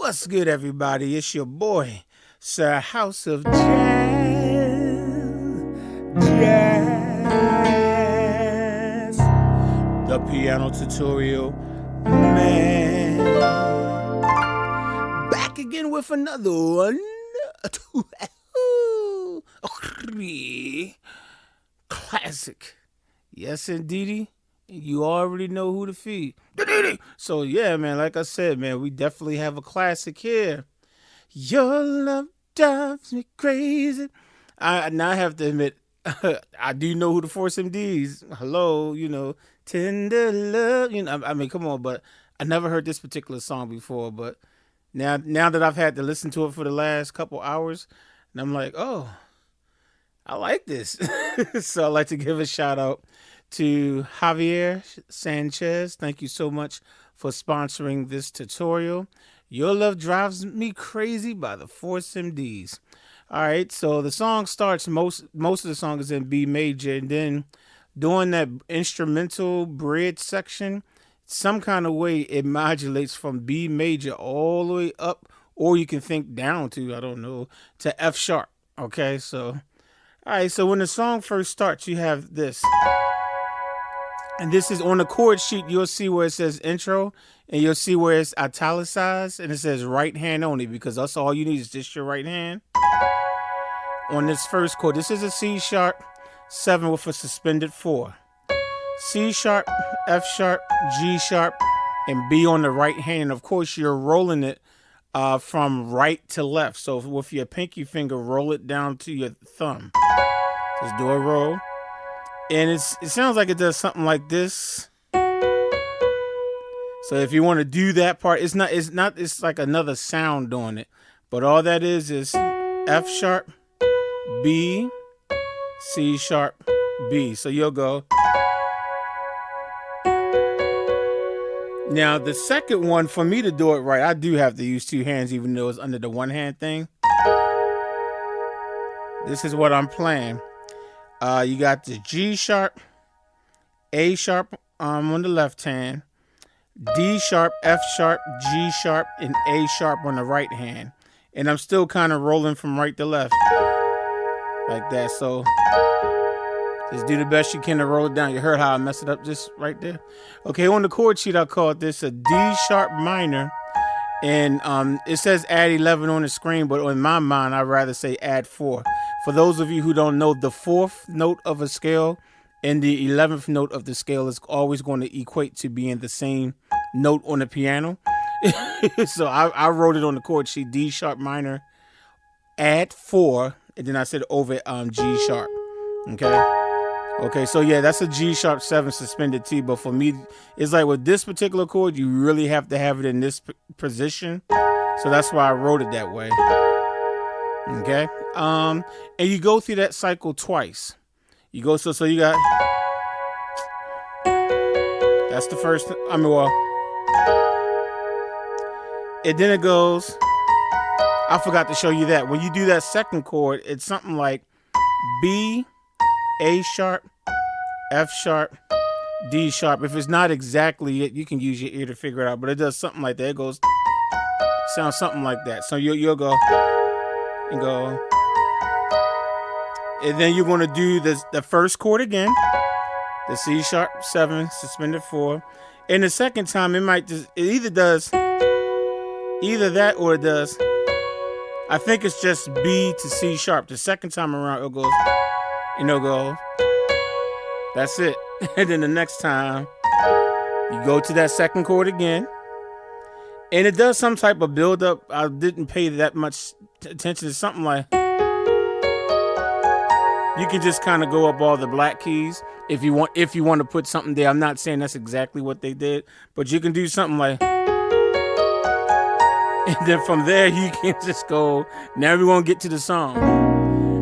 What's good, everybody? It's your boy, Sir House of Jazz, the piano tutorial man. Back again with another one. Classic. Yes, indeedy. You already know who to feed. So yeah, man, like I said, man, we definitely have a classic here. Your love drives me crazy. Now I have to admit, I do know who the Force MDs. Hello, tender love. I mean, come on, but I never heard this particular song before. But now that I've had to listen to it for the last couple hours, and I'm like, oh, I like this. So I'd like to give a shout out to Javier Sanchez. Thank you so much for sponsoring this tutorial. Your Love Drives Me Crazy by the Force MDs. All right, so the song starts, most of the song is in B major, and then during that instrumental bridge section, some kind of way it modulates from B major all the way up, or you can think down to, I don't know, to F sharp. Okay, so all right, so when the song first starts, you have this. And this is on the chord sheet. You'll see where it says intro, and you'll see where it's italicized, and it says right hand only, because that's all you need is just your right hand on this first chord. This is a C sharp 7 with a suspended 4. C sharp, F sharp, G sharp, and B on the right hand. And of course, you're rolling it from right to left. So with your pinky finger, roll it down to your thumb. Just do a roll. And it sounds like it does something like this. So if you want to do that part, it's like another sound doing it. But all that is F sharp, B, C sharp, B. So you'll go. Now the second one, for me to do it right, I do have to use 2 hands, even though it's under the 1 hand thing. This is what I'm playing. You got the G sharp, A sharp on the left hand, D sharp, F sharp, G sharp, and A sharp on the right hand. And I'm still kind of rolling from right to left like that. So just do the best you can to roll it down. You heard how I messed it up just right there. Okay, on the chord sheet, I called this a D sharp minor. And it says add 11 on the screen, but in my mind, I'd rather say add 4. For those of you who don't know, the 4th note of a scale and the 11th note of the scale is always going to equate to being the same note on the piano. So I wrote it on the chord sheet, D sharp minor, add 4, and then I said over G sharp. Okay, so yeah, that's a G sharp 7 suspended T, but for me, it's like with this particular chord, you really have to have it in this position. So that's why I wrote it that way. Okay, and you go through that cycle twice. You go, so you got, that's the first, and then it goes, I forgot to show you that. When you do that second chord, it's something like B, A sharp, F sharp, D sharp. If it's not exactly it, you can use your ear to figure it out, but it does something like that. It goes, sounds something like that. So you'll go and go, and then you're going to do the first chord again, the C sharp 7 suspended 4, and the second time it either does either that, or it does, I think it's just B to C sharp. The second time around it goes, and it'll go, that's it. And then the next time you go to that second chord again, and it does some type of build up. I didn't pay that much attention to something like, you can just kind of go up all the black keys if you want to put something there. I'm not saying that's exactly what they did, but you can do something like, and then from there you can just go, now we're going to get to the song.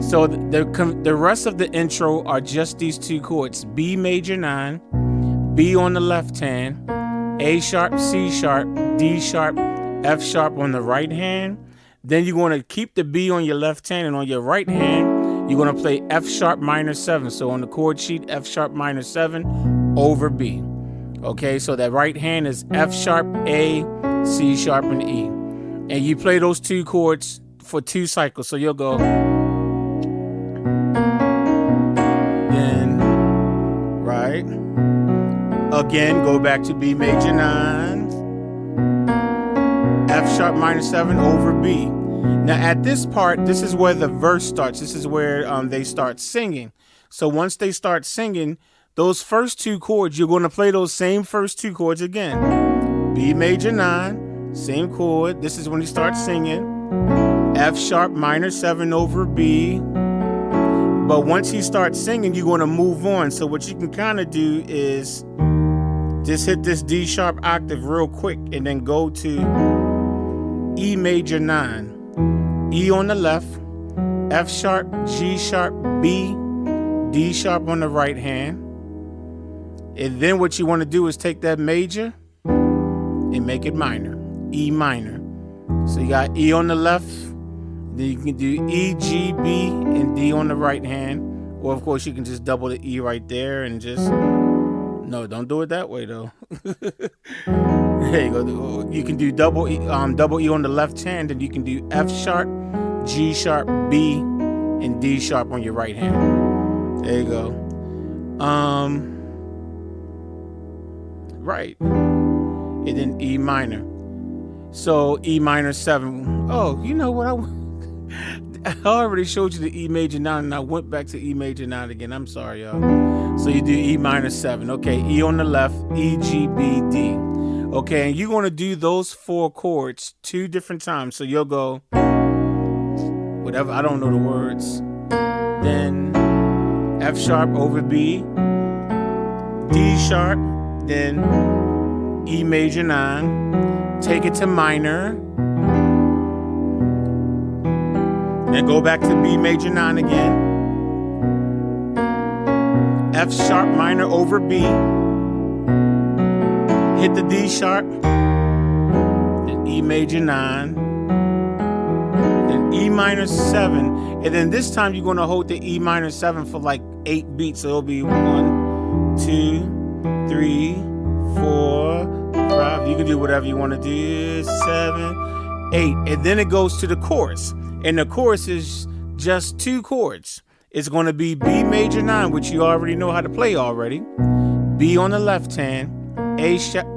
So the rest of the intro are just these 2 chords, B major 9, B on the left hand, A sharp, C sharp, D sharp, F sharp on the right hand. Then you're going to keep the B on your left hand, and on your right hand, you're going to play F sharp minor 7. So on the chord sheet, F sharp minor 7 over B. Okay, so that right hand is F sharp, A, C sharp, and E. And you play those 2 chords for 2 cycles. So you'll go, then, right, again, go back to B major 9, F sharp minor 7 over B. Now at this part, this is where the verse starts. This is where they start singing. So once they start singing, those first 2 chords, you're going to play those same first 2 chords again. B major 9, same chord. This is when he starts singing. F sharp minor 7 over B. But once he starts singing, you're going to move on. So what you can kind of do is just hit this D sharp octave real quick and then go to E major 9. E on the left, F sharp, G sharp, B, D sharp on the right hand. And then what you want to do is take that major and make it minor, E minor. So you got E on the left, then you can do E, G, B, and D on the right hand. Or of course you can just double the E right there and just, no, don't do it that way though. There you go. You can do double E on the left hand, and you can do F sharp, G sharp, B, and D sharp on your right hand. There you go. Right. And then E minor. So E minor 7. Oh, you know what? I already showed you the E major 9, and I went back to E major 9 again. I'm sorry, y'all. So you do E minor 7. Okay, E on the left, E, G, B, D. Okay, and you're going to do those 4 chords 2 different times. So you'll go, whatever, I don't know the words. Then F sharp over B, D sharp, then E major 9, take it to minor, then go back to B major 9 again, F sharp minor over B, hit the D sharp, then E major 9, then E minor 7, and then this time you're going to hold the E minor 7 for like 8 beats. So it'll be 1, 2, 3, 4, 5. You can do whatever you want to do. 7, 8, and then it goes to the chorus, and the chorus is just 2 chords. It's going to be B major 9, which you already know how to play already. B on the left hand, A sharp,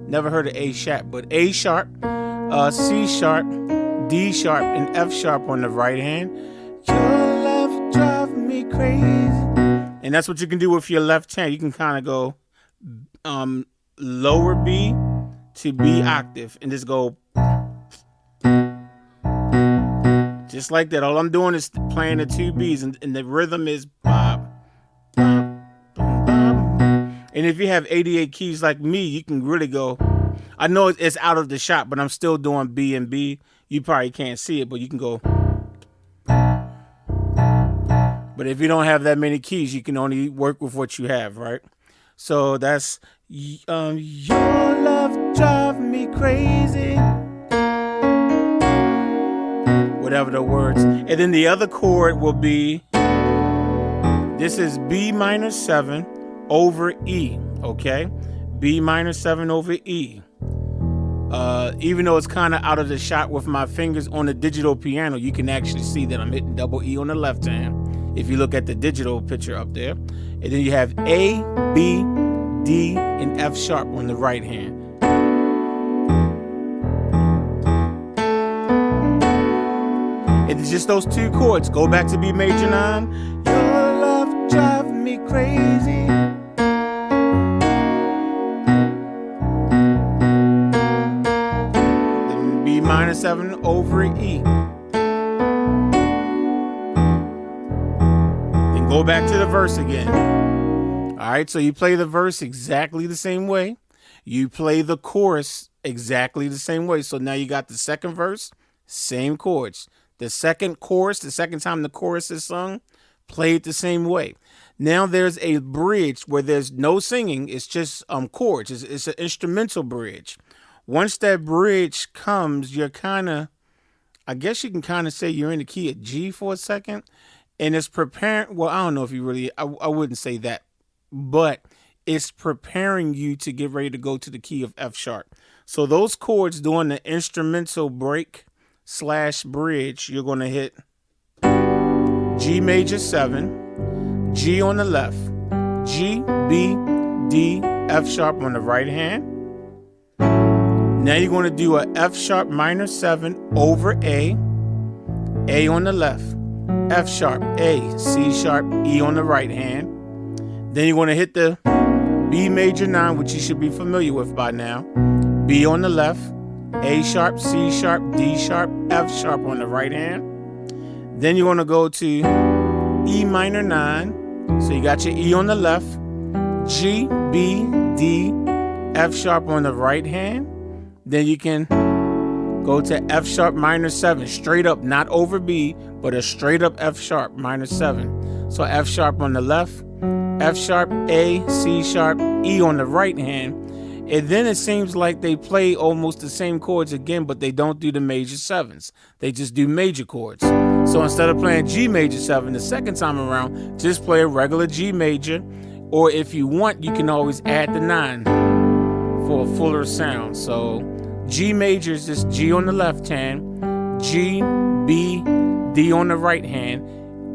never heard of A sharp, but A sharp, C sharp, D sharp, and F sharp on the right hand. Your love drives me crazy. And that's what you can do with your left hand. You can kind of go lower B to B octave and just go just like that. All I'm doing is playing the 2 B's, and the rhythm is bop, bop, bop, bop. And if you have 88 keys like me, you can really go. I know it's out of the shot, but I'm still doing B and B. You probably can't see it, but you can go. But if you don't have that many keys, you can only work with what you have, right? So that's your love drives me crazy. Whatever the words. And then the other chord will be, this is B minor 7 over E, okay? B minor 7 over E. Even though it's kind of out of the shot with my fingers on the digital piano, you can actually see that I'm hitting double E on the left hand if you look at the digital picture up there. And then you have A, B, D, and F sharp on the right hand. It's just those 2 chords. Go back to B major 9. Your love drives me crazy. Then B minor 7 over E. Then go back to the verse again. All right, so you play the verse exactly the same way. You play the chorus exactly the same way. So now you got the second verse, same chords. The second chorus, the second time the chorus is sung, play it the same way. Now there's a bridge where there's no singing. It's just chords. It's an instrumental bridge. Once that bridge comes, you're kind of, I guess you can kind of say you're in the key of G for a second. And it's preparing, well, I don't know if you really, I wouldn't say that. But it's preparing you to get ready to go to the key of F sharp. So those chords during the instrumental break / bridge, you're going to hit G major 7, G on the left, G, B, D, F sharp on the right hand. Now you're going to do a F sharp minor 7 over A on the left, F sharp, A, C sharp, E on the right hand. Then you're going to hit the B major 9, which you should be familiar with by now, B on the left, A sharp, C sharp, D sharp, F sharp on the right hand. Then you're going to go to E minor 9. So you got your E on the left, G, B, D, F sharp on the right hand. Then you can go to F sharp minor 7, straight up, not over B, but a straight up F sharp minor 7. So F sharp on the left, F sharp, A, C sharp, E on the right hand. And then it seems like they play almost the same chords again, but they don't do the major 7s. They just do major chords. So instead of playing G major 7 the second time around, just play a regular G major. Or if you want, you can always add the 9 for a fuller sound. So G major is just G on the left hand, G, B, D on the right hand.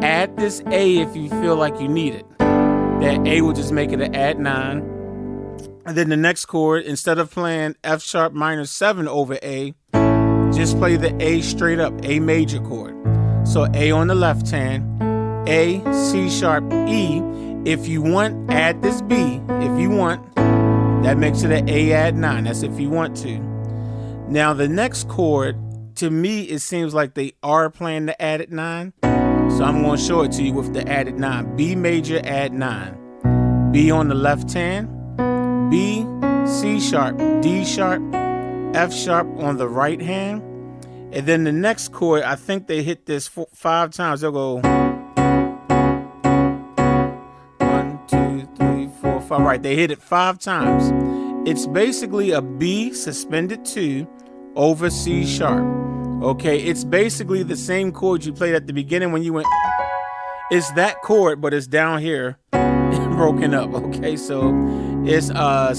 Add this A if you feel like you need it. That A will just make it an add 9. And then the next chord, instead of playing F sharp minor 7 over A, just play the A straight up, A major chord. So A on the left hand, A, C sharp, E. If you want, add this B. If you want, that makes it an A add 9. That's if you want to. Now the next chord, to me, it seems like they are playing the added 9. So I'm going to show it to you with the added 9. B major add 9. B on the left hand, B, C sharp, D sharp, F sharp on the right hand. And then the next chord, I think they hit this 5 times. They'll go 1, 2, 3, 4, 5. Right, they hit it 5 times. It's basically a B suspended 2 over C sharp. Okay, it's basically the same chord you played at the beginning when you went. It's that chord, but it's down here broken up. Okay, so it's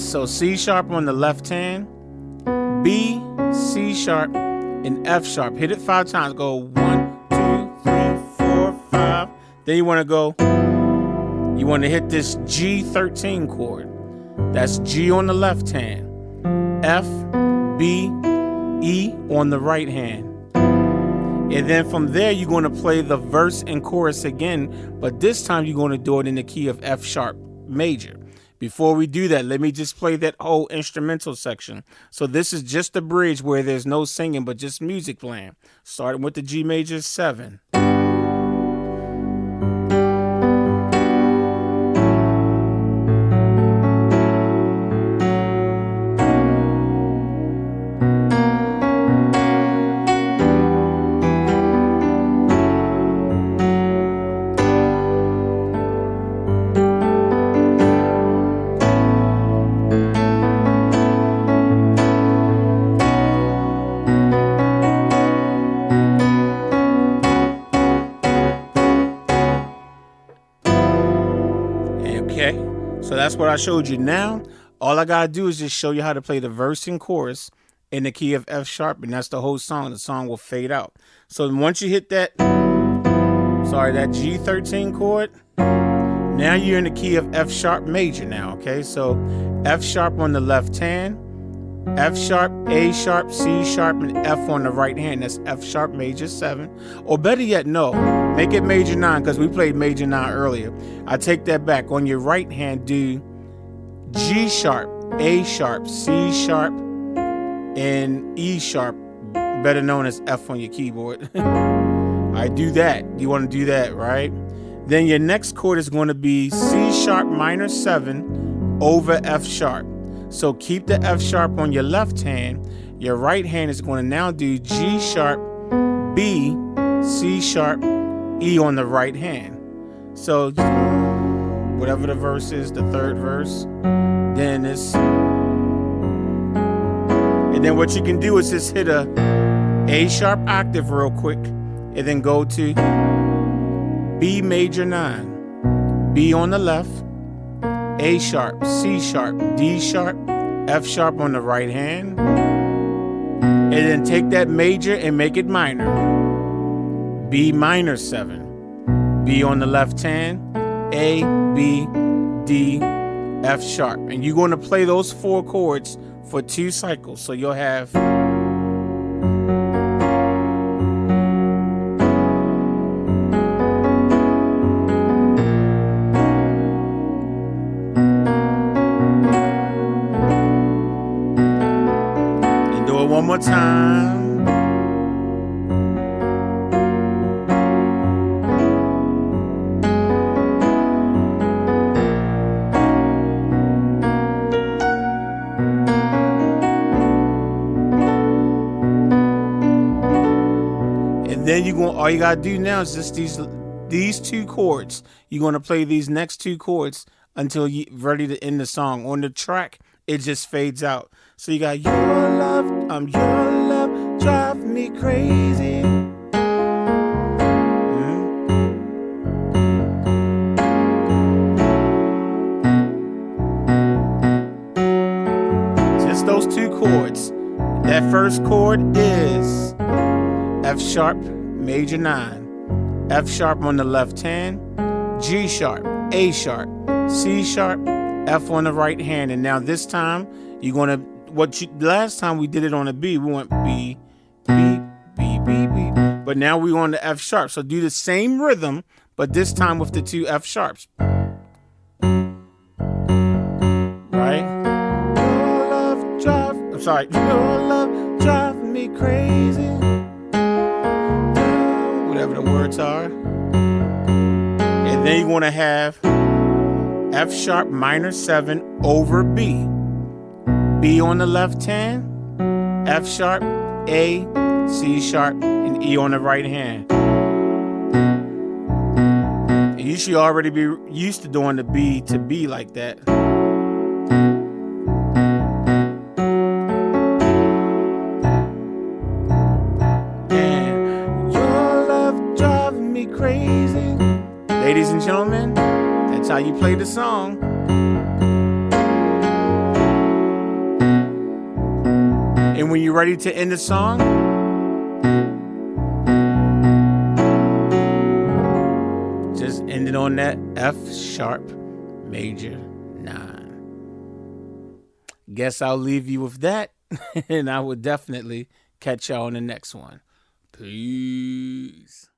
so C sharp on the left hand, B, C sharp, and F sharp. Hit it 5 times. Go 1, 2, 3, 4, 5. Then you want to go. You want to hit this G13 chord. That's G on the left hand, F, B, E on the right hand. And then from there, you're going to play the verse and chorus again, but this time you're going to do it in the key of F sharp major. Before we do that, let me just play that whole instrumental section. So this is just the bridge where there's no singing, but just music playing. Starting with the G major 7. Okay, so that's what I showed you. Now, all I gotta do is just show you how to play the verse and chorus in the key of F sharp, and that's the whole song. The song will fade out. So once you hit that, that G13 chord, now you're in the key of F sharp major now, okay? So F sharp on the left hand, F sharp, A sharp, C sharp, and F on the right hand. That's F sharp major 7. Or better yet, no, make it major 9 because we played major 9 earlier. I take that back. On your right hand, do G sharp, A sharp, C sharp, and E sharp, better known as F on your keyboard. I do that. You want to do that, right? Then your next chord is going to be C sharp minor 7 over F sharp. So keep the F sharp on your left hand. Your right hand is going to now do G sharp, B, C sharp, E on the right hand. So whatever the verse is, the third verse, then it's, and then what you can do is just hit a A sharp octave real quick, and then go to B major 9, B on the left, A sharp, C sharp, D sharp, F sharp on the right hand. And then take that major and make it minor. B minor 7. B on the left hand. A, B, D, F sharp. And you're going to play those 4 chords for 2 cycles. So you'll have and do it one more time. Then all you gotta do now is just these 2 chords. You're gonna play these next 2 chords until you're ready to end the song. On the track, it just fades out. So you got your love, your love, drive me crazy. Just those 2 chords. That first chord is F sharp, major 9, F sharp on the left hand, G sharp, A sharp, C sharp, F on the right hand. And now this time you're gonna last time we did it on a B, we went B, B, B, B, B. But now we're on the F sharp. So do the same rhythm, but this time with the 2 F sharps. Right? Your love your love drive me crazy. Whatever the words are. And then you want to have F sharp minor 7 over B. B on the left hand, F sharp, A, C sharp, and E on the right hand. And you should already be used to doing the B to B like that. Crazy. Ladies and gentlemen, that's how you play the song. And when you're ready to end the song, just end it on that F sharp major 9. Guess I'll leave you with that, and I will definitely catch y'all on the next one. Peace.